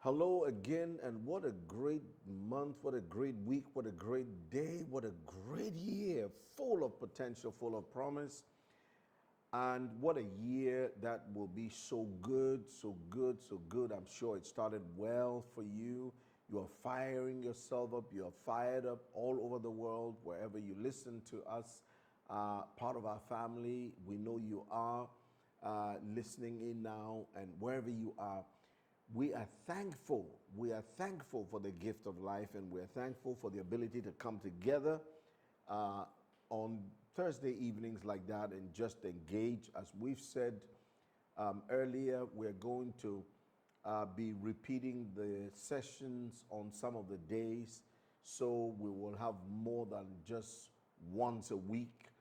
Hello again, and what a great month, what a great week, what a great day, what a great year, full of potential, full of promise, and what a year that will be so good, so good, so good. I'm sure it started well for you. You are firing yourself up, you are fired up all over the world, wherever you listen to us, part of our family. We know you are listening in now, and wherever you are. We are thankful. We are thankful for the gift of life, and we are thankful for the ability to come together on Thursday evenings like that and just engage. As we've said earlier, we're going to be repeating the sessions on some of the days, so we will have more than just once a week,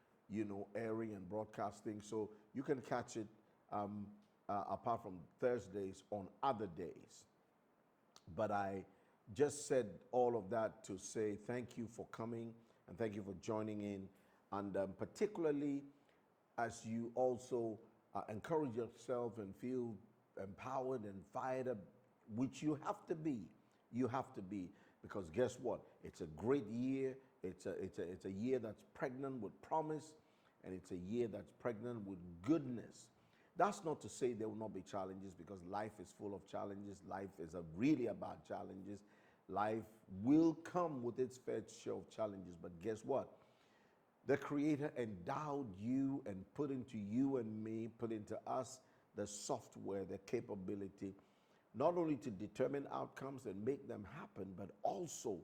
airing and broadcasting. So you can catch it apart from Thursdays on other days. But I just said all of that to say thank you for coming and thank you for joining in. And particularly as you also encourage yourself and feel empowered and fired up, which you have to be. You have to be, because guess what? It's a great year. It's a year that's pregnant with promise, and it's a year that's pregnant with goodness. That's not to say there will not be challenges, because life is full of challenges. Life is really about challenges. Life will come with its fair share of challenges. But guess what? The Creator endowed you and put into you and me, put into us the software, the capability, not only to determine outcomes and make them happen, but also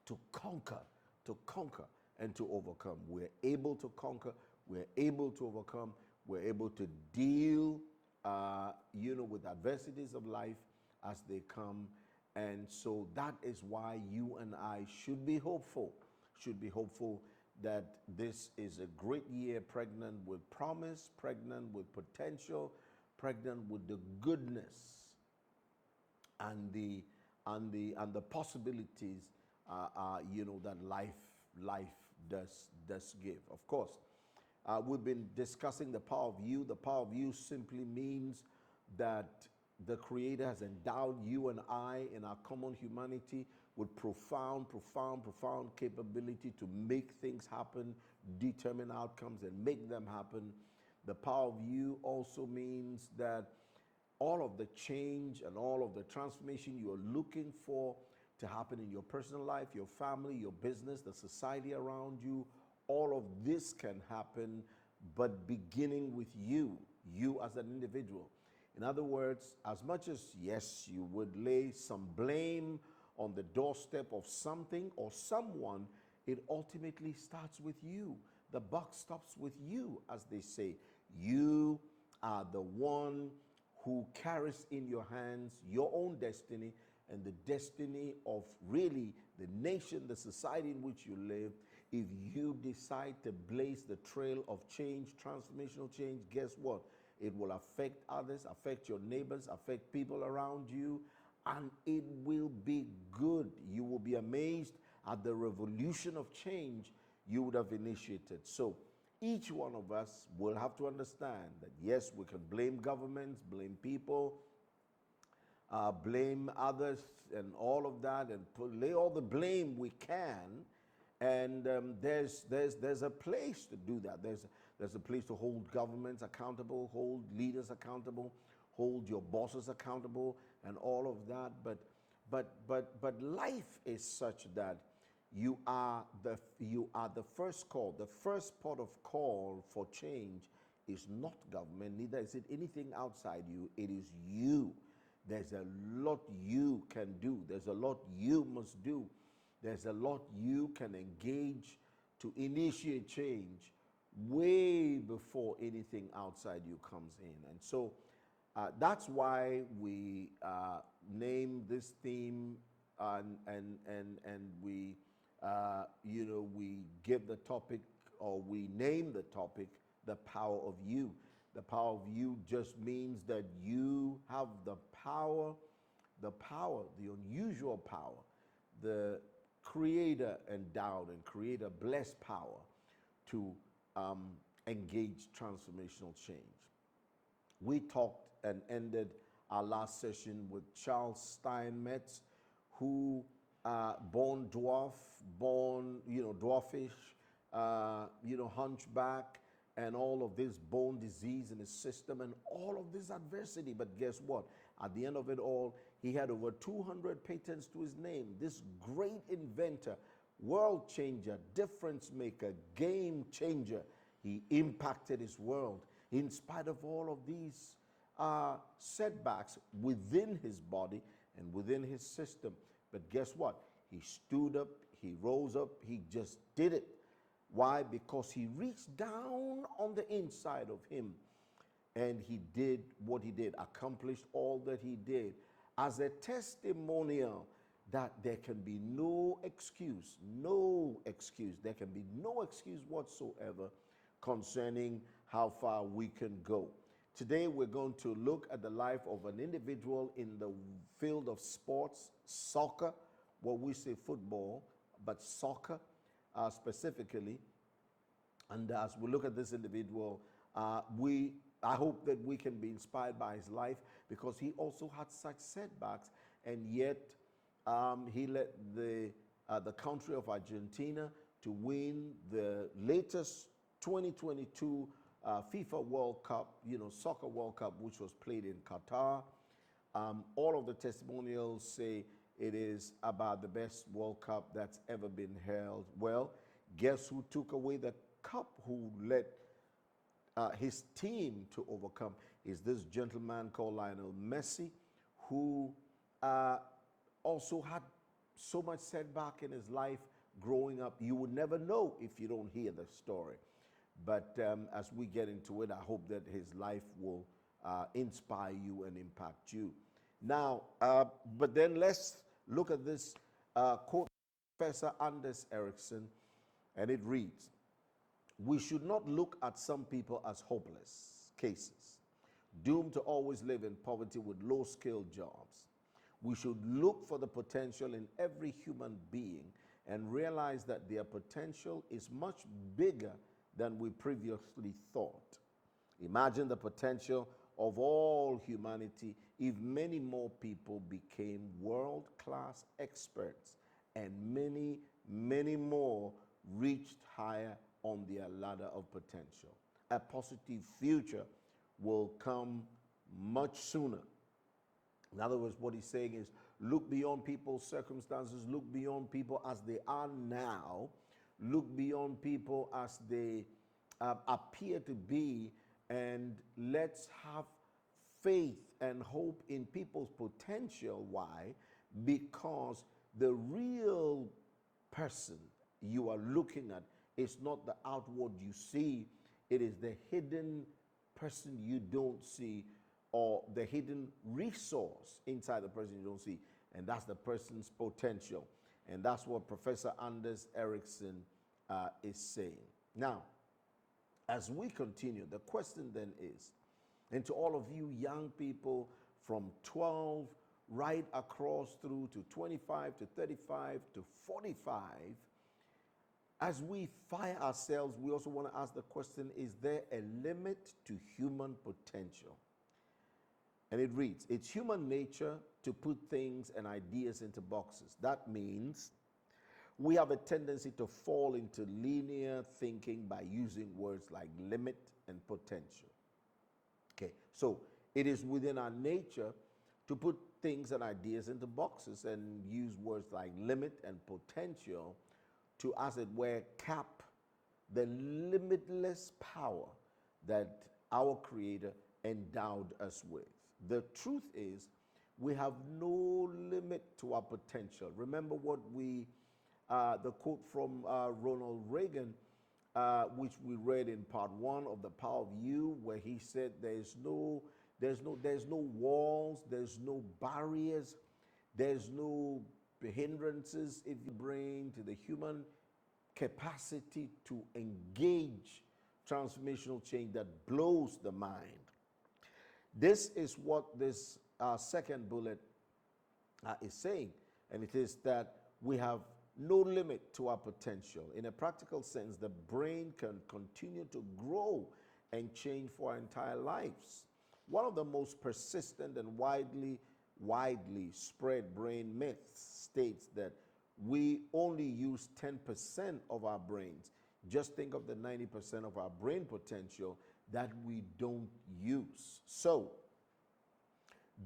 to conquer, and to overcome. We're able to conquer. We're able to overcome. We're able to deal, with adversities of life as they come. And so that is why you and I should be hopeful, that this is a great year, pregnant with promise, pregnant with potential, pregnant with the goodness and the possibilities, that life does give. Of course, we've been discussing the power of you. The power of you simply means that the Creator has endowed you and I in our common humanity with profound capability to make things happen, determine outcomes, and make them happen. The power of you also means that all of the change and all of the transformation you are looking for to happen in your personal life, your family, your business, the society around you, all of this can happen, but beginning with you as an individual. In other words, as much as, yes, you would lay some blame on the doorstep of something or someone, it ultimately starts with you. The buck stops with you, as they say. You are the one who carries in your hands your own destiny and the destiny of really the nation, the society in which you live. If you decide to blaze the trail of change, transformational change, guess what? It will affect others, affect your neighbors, affect people around you, and it will be good. You will be amazed at the revolution of change you would have initiated. So each one of us will have to understand that, yes, we can blame governments, blame people, blame others and all of that, and lay all the blame we can. And there's a place to do that. There's a place to hold governments accountable, hold leaders accountable, hold your bosses accountable, and all of that. But life is such that you are the first call. The first port of call for change is not government, neither is it anything outside you. It is you. There's a lot you can do. There's a lot you must do. There's a lot you can engage to initiate change way before anything outside you comes in. And so that's why we name this theme, and we we give the topic, or we name the topic, the power of you. The power of you just means that you have the power, the unusual power, the Creator endowed and Creator blessed power to engage transformational change. We talked and ended our last session with Charles Steinmetz, who born dwarf, born, dwarfish, hunchback, and all of this bone disease in his system and all of this adversity. But guess what? At the end of it all, he had over 200 patents to his name. This great inventor, world changer, difference maker, game changer. He impacted his world in spite of all of these setbacks within his body and within his system. But guess what? He stood up, he rose up, he just did it. Why? Because he reached down on the inside of him and he did what he did, accomplished all that he did as a testimonial that there can be no excuse, there can be no excuse whatsoever concerning how far we can go. Today we're going to look at the life of an individual in the field of sports, soccer, what we say football, but soccer specifically. And as we look at this individual, I hope that we can be inspired by his life, because he also had such setbacks, and yet he led the country of Argentina to win the latest 2022 FIFA World Cup, Soccer World Cup, which was played in Qatar. All of the testimonials say it is about the best World Cup that's ever been held. Well, guess who took away the cup, who led his team to overcome? Is this gentleman called Lionel Messi, who also had so much setback in his life growing up. You would never know if you don't hear the story. But as we get into it, I hope that his life will inspire you and impact you. Now, but then let's look at this quote, Professor Anders Ericsson, and it reads, "We should not look at some people as hopeless cases, doomed to always live in poverty with low-skilled jobs. We should look for the potential in every human being and realize that their potential is much bigger than we previously thought. Imagine the potential of all humanity if many more people became world-class experts and many, many more reached higher on their ladder of potential. A positive future will come much sooner." In other words, what he's saying is, look beyond people's circumstances, look beyond people as they are now, look beyond people as they appear to be, and let's have faith and hope in people's potential. Why? Because the real person you are looking at is not the outward you see, it is the hidden person you don't see, or the hidden resource inside the person you don't see, and that's the person's potential. And that's what Professor Anders Ericsson is saying. Now, as we continue, the question then is, and to all of you young people from 12 right across through to 25 to 35 to 45, as we fire ourselves, we also want to ask the question, is there a limit to human potential? And it reads, "It's human nature to put things and ideas into boxes. That means we have a tendency to fall into linear thinking by using words like limit and potential." Okay, so it is within our nature to put things and ideas into boxes and use words like limit and potential to, as it were, cap the limitless power that our Creator endowed us with. The truth is, we have no limit to our potential. Remember what the quote from Ronald Reagan, which we read in part 1 of The Power of You, where he said there's no walls, there's no barriers, there's no hindrances if you bring to the human capacity to engage transformational change that blows the mind. This is what this second bullet is saying, and it is that we have no limit to our potential. In a practical sense, the brain can continue to grow and change for our entire lives. One of the most persistent and widely spread brain myths states that we only use 10% of our brains. Just think of the 90% of our brain potential that we don't use. So,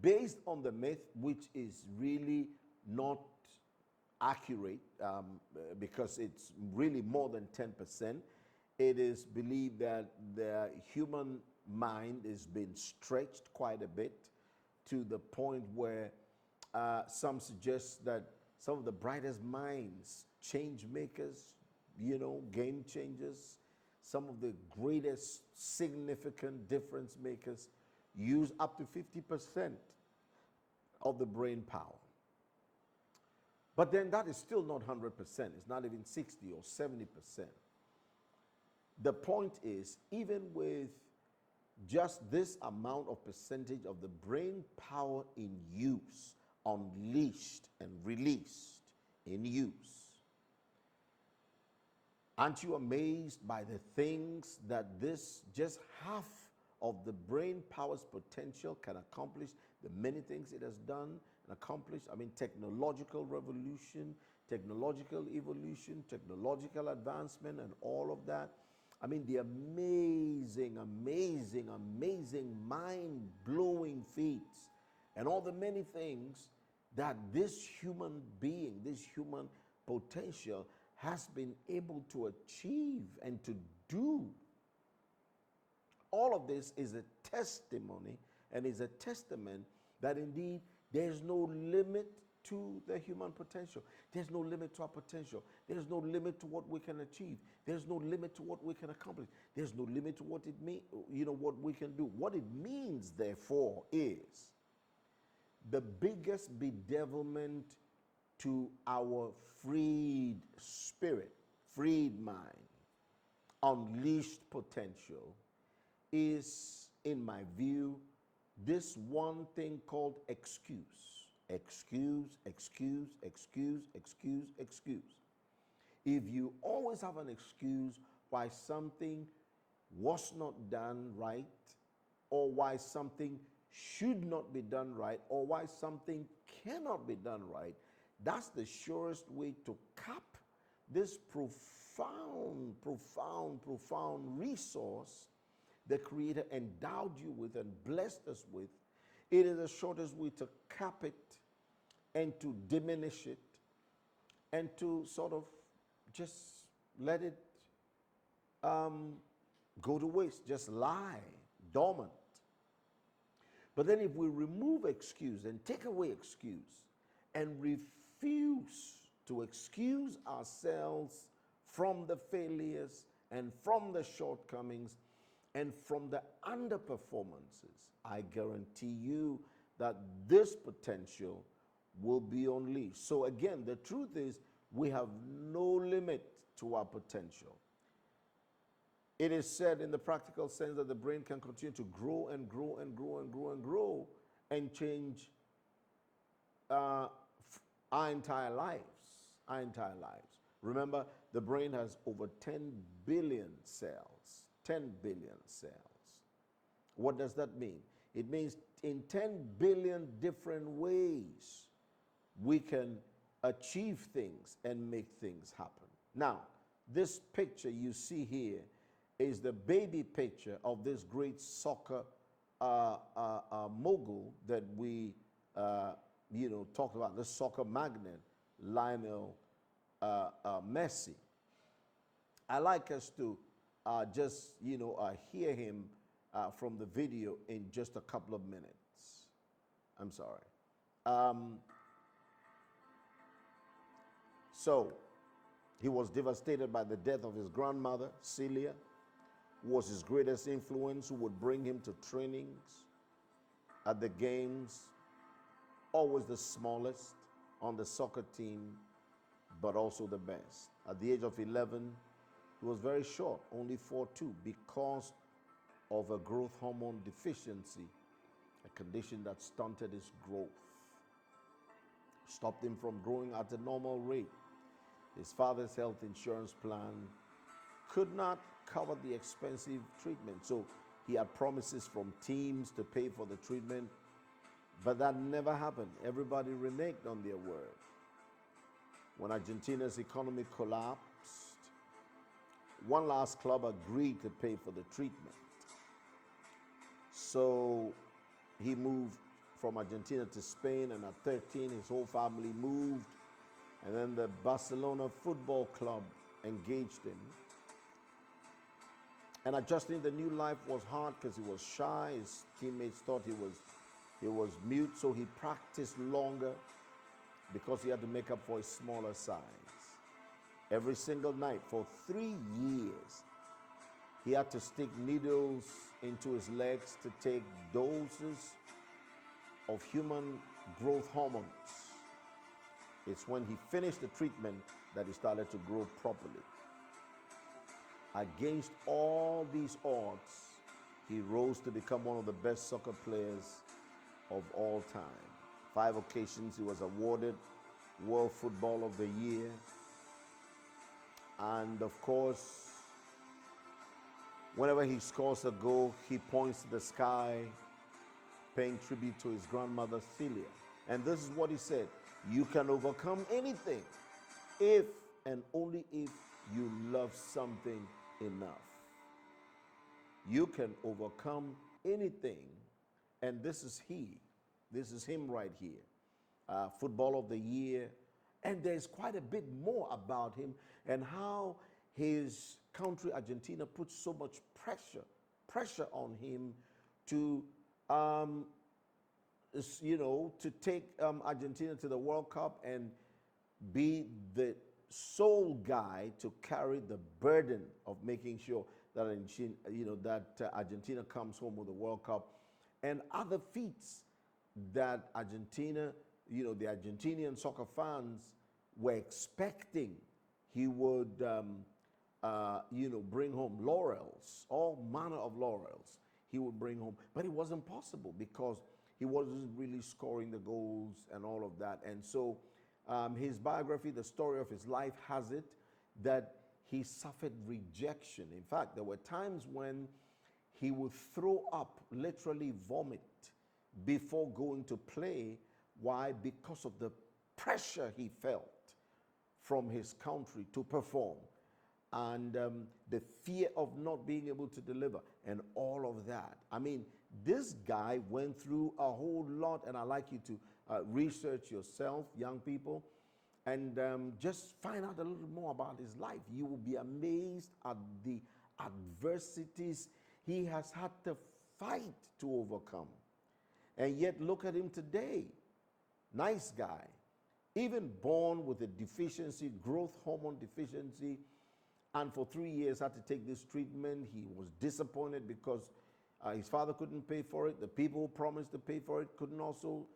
based on the myth, which is really not accurate because it's really more than 10%, it is believed that the human mind is being stretched quite a bit to the point where some suggest that some of the brightest minds, change makers, game changers, some of the greatest significant difference makers use up to 50% of the brain power. But then that is still not 100%. It's not even 60 or 70%. The point is, even with just this amount of percentage of the brain power in use, unleashed and released in use, aren't you amazed by the things that this just half of the brain power's potential can accomplish, the many things it has done and accomplished? I mean, technological revolution, technological evolution, technological advancement, and all of that. I mean, the amazing, amazing, amazing, mind-blowing feats and all the many things that this human being, this human potential has been able to achieve and to do. All of this is a testimony and is a testament that indeed there's no limit to the human potential. There's no limit to our potential. There's no limit to what we can achieve. There's no limit to what we can accomplish. There's no limit to what it means, what we can do. What it means, therefore, is the biggest bedevilment to our freed spirit, freed mind, unleashed potential is, in my view, this one thing called excuse. Excuse, excuse, excuse, excuse, excuse. If you always have an excuse why something was not done right, or why something should not be done right, or why something cannot be done right, that's the surest way to cap this profound, profound, profound resource the Creator endowed you with and blessed us with. It is the shortest way to cap it and to diminish it and to sort of just let it go to waste, just lie dormant. But then if we remove excuse and take away excuse and refuse to excuse ourselves from the failures and from the shortcomings and from the underperformances, I guarantee you that this potential will be unleashed. So again, the truth is we have no limit to our potential. It is said in the practical sense that the brain can continue to grow and grow and grow and grow and grow and change our entire lives. Our entire lives. Remember, the brain has over 10 billion cells. 10 billion cells. What does that mean? It means in 10 billion different ways we can achieve things and make things happen. Now, this picture you see here is the baby picture of this great soccer mogul that we talked about, the soccer magnate, Lionel Messi. I like us to just hear him from the video in just a couple of minutes. I'm sorry. So, he was devastated by the death of his grandmother, Celia, who was his greatest influence, who would bring him to trainings at the games, always the smallest on the soccer team, but also the best. At the age of 11, he was very short, only 4'2", because of a growth hormone deficiency, a condition that stunted his growth, stopped him from growing at a normal rate. His father's health insurance plan could not cover the expensive treatment. So He had promises from teams to pay for the treatment, but that never happened. Everybody reneged on their word. When Argentina's economy collapsed, one last club agreed to pay for the treatment. So he moved from Argentina to Spain, and at 13, his whole family moved. And then the Barcelona Football Club engaged him. And adjusting the new life was hard because he was shy. His teammates thought he was mute, so he practiced longer because he had to make up for his smaller size. Every single night for 3 years, he had to stick needles into his legs to take doses of human growth hormones. It's when he finished the treatment that he started to grow properly. Against all these odds, he rose to become one of the best soccer players of all time. 5 occasions he was awarded World Football of the Year. And of course, whenever he scores a goal, he points to the sky, paying tribute to his grandmother Celia. And this is what he said: you can overcome anything if and only if you love something enough. You can overcome anything, and this is him right here. Football of the Year, and there's quite a bit more about him and how his country, Argentina, puts so much pressure on him to, to take Argentina to the World Cup and be the sole guy to carry the burden of making sure that Argentina comes home with the World Cup, and other feats that Argentina, the Argentinian soccer fans were expecting he would, bring home laurels, all manner of laurels he would bring home. But it wasn't possible because he wasn't really scoring the goals and all of that. And so his biography, the story of his life, has it that he suffered rejection. In fact, there were times when he would throw up, literally vomit, before going to play. Why? Because of the pressure he felt from his country to perform, and the fear of not being able to deliver, and all of that. I mean, this guy went through a whole lot, and I'd like you to research yourself, young people, and just find out a little more about his life. You will be amazed at the adversities he has had to fight to overcome. And yet, look at him today. Nice guy. Even born with a deficiency, growth hormone deficiency, and for 3 years had to take this treatment. He was disappointed because his father couldn't pay for it. The people who promised to pay for it couldn't also,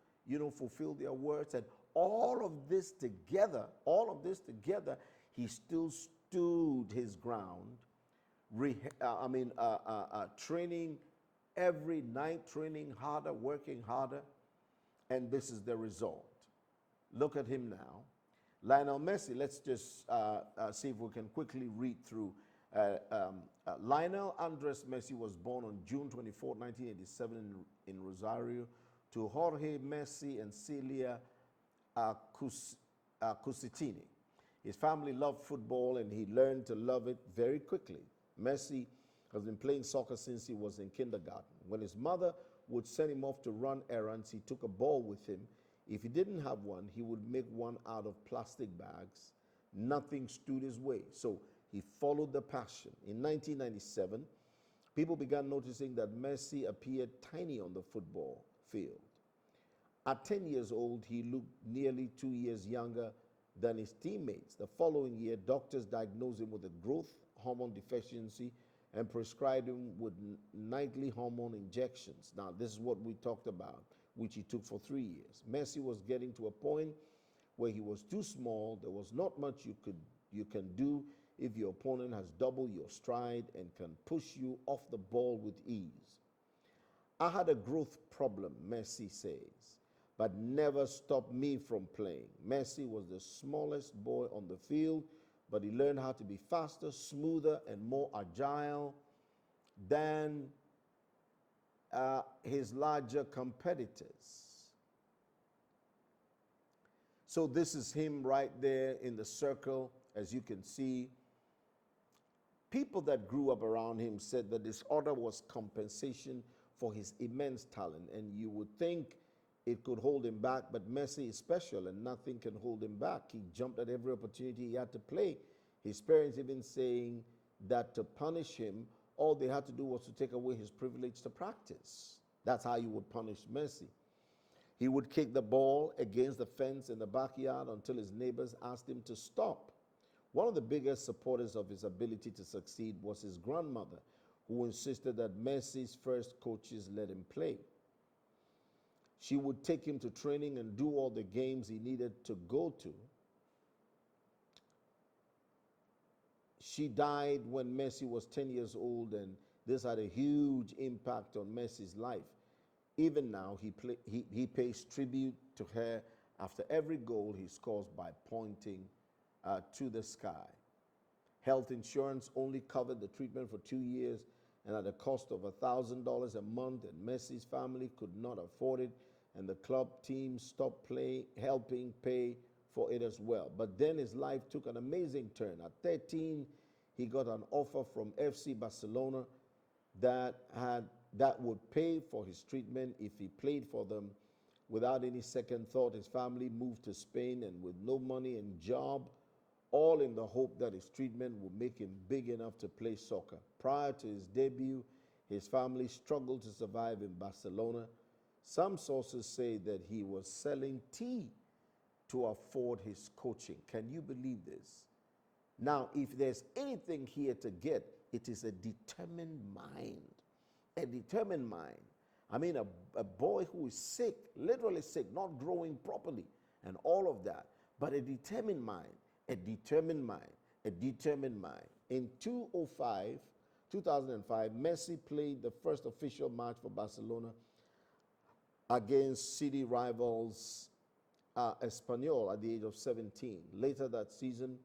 fulfill their words. And all of this together, he still stood his ground, training every night, training harder, working harder, and this is the result. Look at him now. Lionel Messi, let's just see if we can quickly read through. Lionel Andres Messi was born on June 24, 1987 in Rosario to Jorge Messi and Celia Cusitini. His family loved football and he learned to love it very quickly. Messi has been playing soccer since he was in kindergarten. When his mother would send him off to run errands, he took a ball with him. If he didn't have one, he would make one out of plastic bags. Nothing stood his way, so he followed the passion. In 1997, people began noticing that Messi appeared tiny on the football field. At 10 years old, he looked nearly 2 years younger than his teammates. The following year, doctors diagnosed him with a growth hormone deficiency and prescribed him with nightly hormone injections. Now, this is what we talked about, which he took for 3 years. Messi was getting to a point where he was too small. There was not much you can do if your opponent has double your stride and can push you off the ball with ease. I had a growth problem, Messi says, but never stopped me from playing. Messi was the smallest boy on the field, but he learned how to be faster, smoother, and more agile than his larger competitors. So this is him right there in the circle, as you can see. People that grew up around him said that this order was compensation for his immense talent, and you would think it could hold him back, but Messi is special and nothing can hold him back. He jumped at every opportunity he had to play. His parents even saying that to punish him, all they had to do was to take away his privilege to practice. That's how you would punish Messi. He would kick the ball against the fence in the backyard until his neighbors asked him to stop. One of the biggest supporters of his ability to succeed was his grandmother, who insisted that Messi's first coaches let him play. She would take him to training and do all the games he needed to go to. She died when Messi was 10 years old, and this had a huge impact on Messi's life. Even now, he pays tribute to her after every goal he scores by pointing to the sky. Health insurance only covered the treatment for 2 years and at a cost of $1,000 a month, and Messi's family could not afford it, and the club team stopped helping pay for it as well. But then his life took an amazing turn. At 13, he got an offer from FC Barcelona that would pay for his treatment if he played for them. Without any second thought, his family moved to Spain, and with no money and job, all in the hope that his treatment would make him big enough to play soccer. Prior to his debut, his family struggled to survive in Barcelona. Some sources say that he was selling tea to afford his coaching. Can you believe this? Now, if there's anything here to get, it is a determined mind. A determined mind. I mean, a boy who is sick, literally sick, not growing properly, and all of that. But a determined mind, a determined mind, a determined mind. In 2005, Messi played the first official match for Barcelona against city rivals Espanyol at the age of 17. Later that season,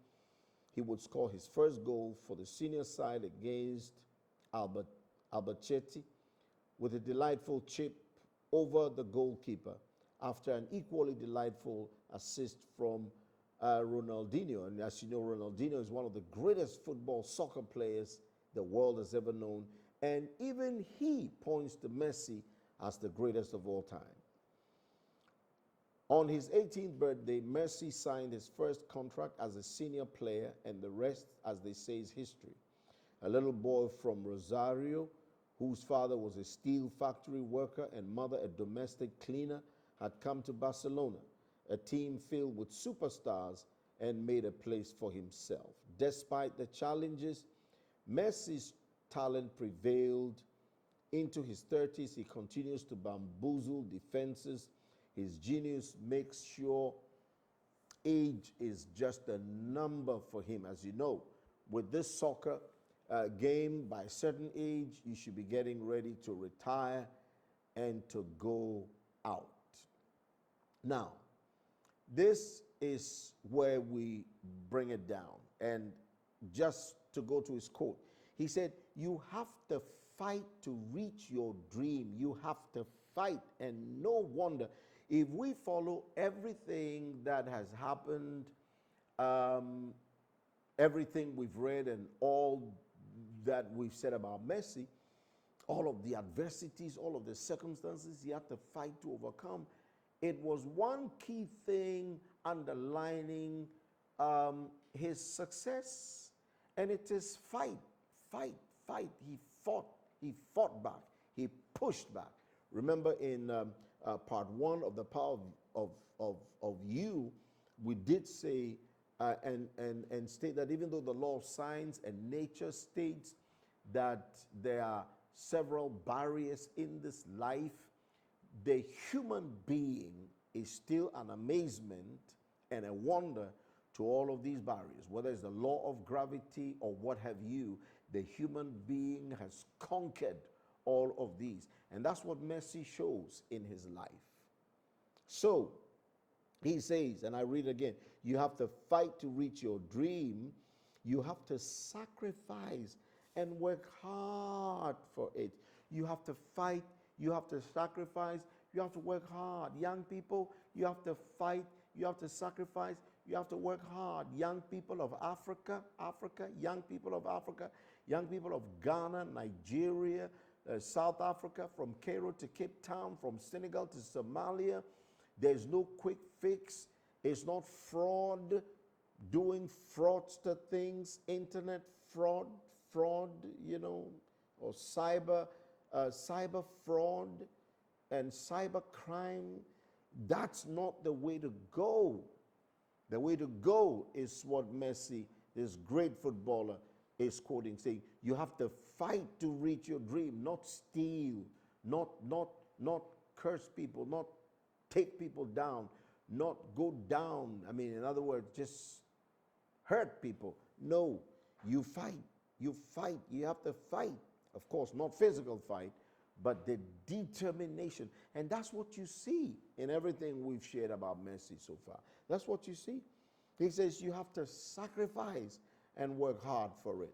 he would score his first goal for the senior side against Albacete with a delightful chip over the goalkeeper after an equally delightful assist from Ronaldinho. And as you know, Ronaldinho is one of the greatest soccer players the world has ever known. And even he points to Messi as the greatest of all time. On his 18th birthday, Messi signed his first contract as a senior player, and the rest, as they say, is history. A little boy from Rosario, whose father was a steel factory worker and mother a domestic cleaner, had come to Barcelona, a team filled with superstars, and made a place for himself. Despite the challenges, Messi's talent prevailed. Into his 30s, he continues to bamboozle defenses. His genius makes sure age is just a number for him. As you know, with this soccer game, by a certain age, you should be getting ready to retire and to go out. Now, this is where we bring it down. And just to go to his quote, he said, "You have to fight to reach your dream. You have to fight." And no wonder, if we follow everything that has happened, everything we've read and all that we've said about Messi, all of the adversities, all of the circumstances he had to fight to overcome, it was one key thing underlining his success, and it is fight, fight, fight. He fought back, he pushed back. Remember in part one of the power of you, we did say and state that even though the law of science and nature states that there are several barriers in this life, the human being is still an amazement and a wonder to all of these barriers. Whether it's the law of gravity or what have you, the human being has conquered all of these. And that's what Messi shows in his life. So, he says, and I read again, you have to fight to reach your dream. You have to sacrifice and work hard for it. You have to fight You have to sacrifice. You have to work hard. Young people, you have to fight. You have to sacrifice. You have to work hard. Young people of Africa, young people of Africa, young people of Ghana, Nigeria, South Africa, from Cairo to Cape Town, from Senegal to Somalia. There's no quick fix. It's not fraud, doing fraudster things, internet fraud, or cyber fraud and cyber crime. That's not the way to go. The way to go is what Messi, this great footballer, is quoting, saying, you have to fight to reach your dream, not steal, not curse people, not take people down, not go down. I mean, in other words, just hurt people. No, you fight. You fight. You have to fight. Of course, not physical fight, but the determination. And that's what you see in everything we've shared about Messi so far. That's what you see. He says you have to sacrifice and work hard for it.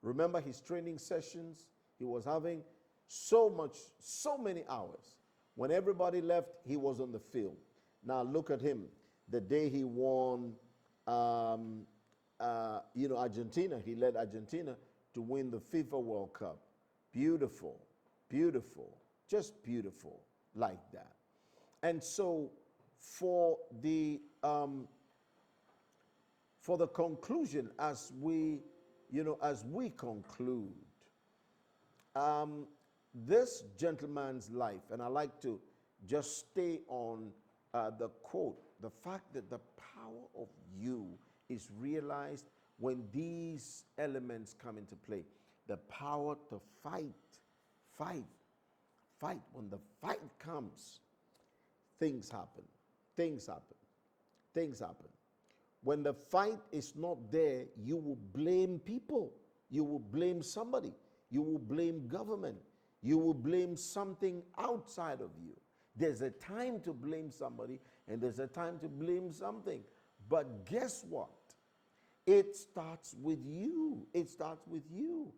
Remember his training sessions? He was having so many hours. When everybody left, he was on the field. Now look at him. The day he won, Argentina, he led Argentina to win the FIFA World Cup. Beautiful, beautiful, just beautiful like that. And so for the conclusion, as we conclude, this gentleman's life, and I like to just stay on the quote, the fact that the power of you is realized when these elements come into play. The power to fight. When the fight comes, things happen. When the fight is not there, you will blame people. You will blame somebody. You will blame government. You will blame something outside of you. There's a time to blame somebody and there's a time to blame something. But guess what? It starts with you. It starts with you.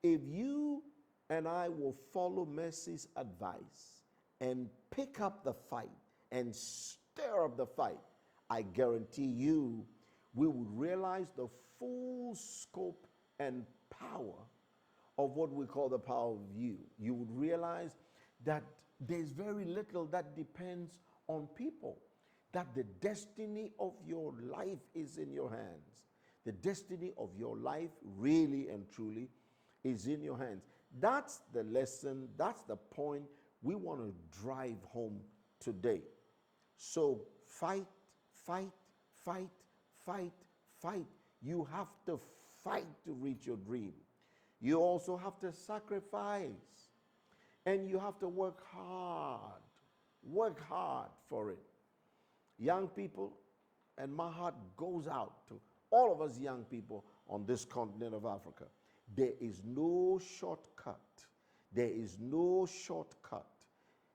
If you and I will follow Messi's advice and pick up the fight and stir up the fight, I guarantee you we would realize the full scope and power of what we call the power of you. You would realize that there's very little that depends on people, that the destiny of your life is in your hands. The destiny of your life really and truly is in your hands. That's the lesson, that's the point we want to drive home today. So fight. You have to fight to reach your dream. You also have to sacrifice. And you have to work hard. Work hard for it. Young people, and my heart goes out to all of us young people on this continent of Africa. There is no shortcut. There is no shortcut.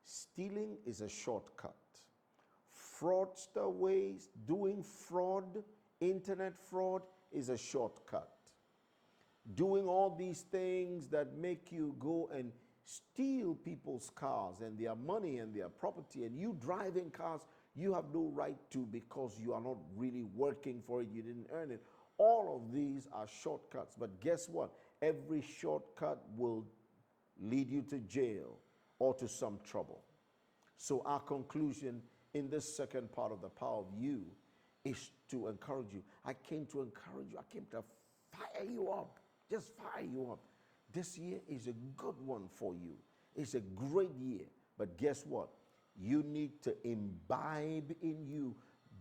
Stealing is a shortcut. Fraudster ways, doing fraud, internet fraud is a shortcut. Doing all these things that make you go and steal people's cars and their money and their property, and you driving cars you have no right to because you are not really working for it, you didn't earn it. All of these are shortcuts, but guess what? Every shortcut will lead you to jail or to some trouble. So our conclusion in this second part of the power of you is to encourage you. I came to encourage you. I came to fire you up. Just fire you up. This year is a good one for you. It's a great year. But guess what? You need to imbibe in you,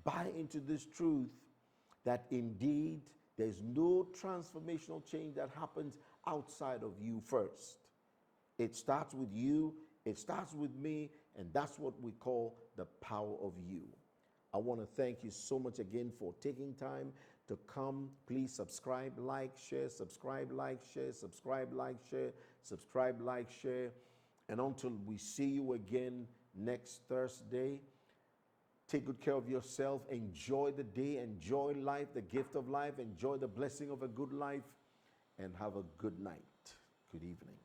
buy into this truth that indeed there's no transformational change that happens outside of you first. It starts with you, it starts with me, and that's what we call the power of you. I want to thank you so much again for taking time to come. Please subscribe, like, share, subscribe, like, share, subscribe, like, share, subscribe, like, share. And until we see you again next Thursday, take good care of yourself. Enjoy the day, enjoy life, the gift of life, enjoy the blessing of a good life, and have a good night. Good evening.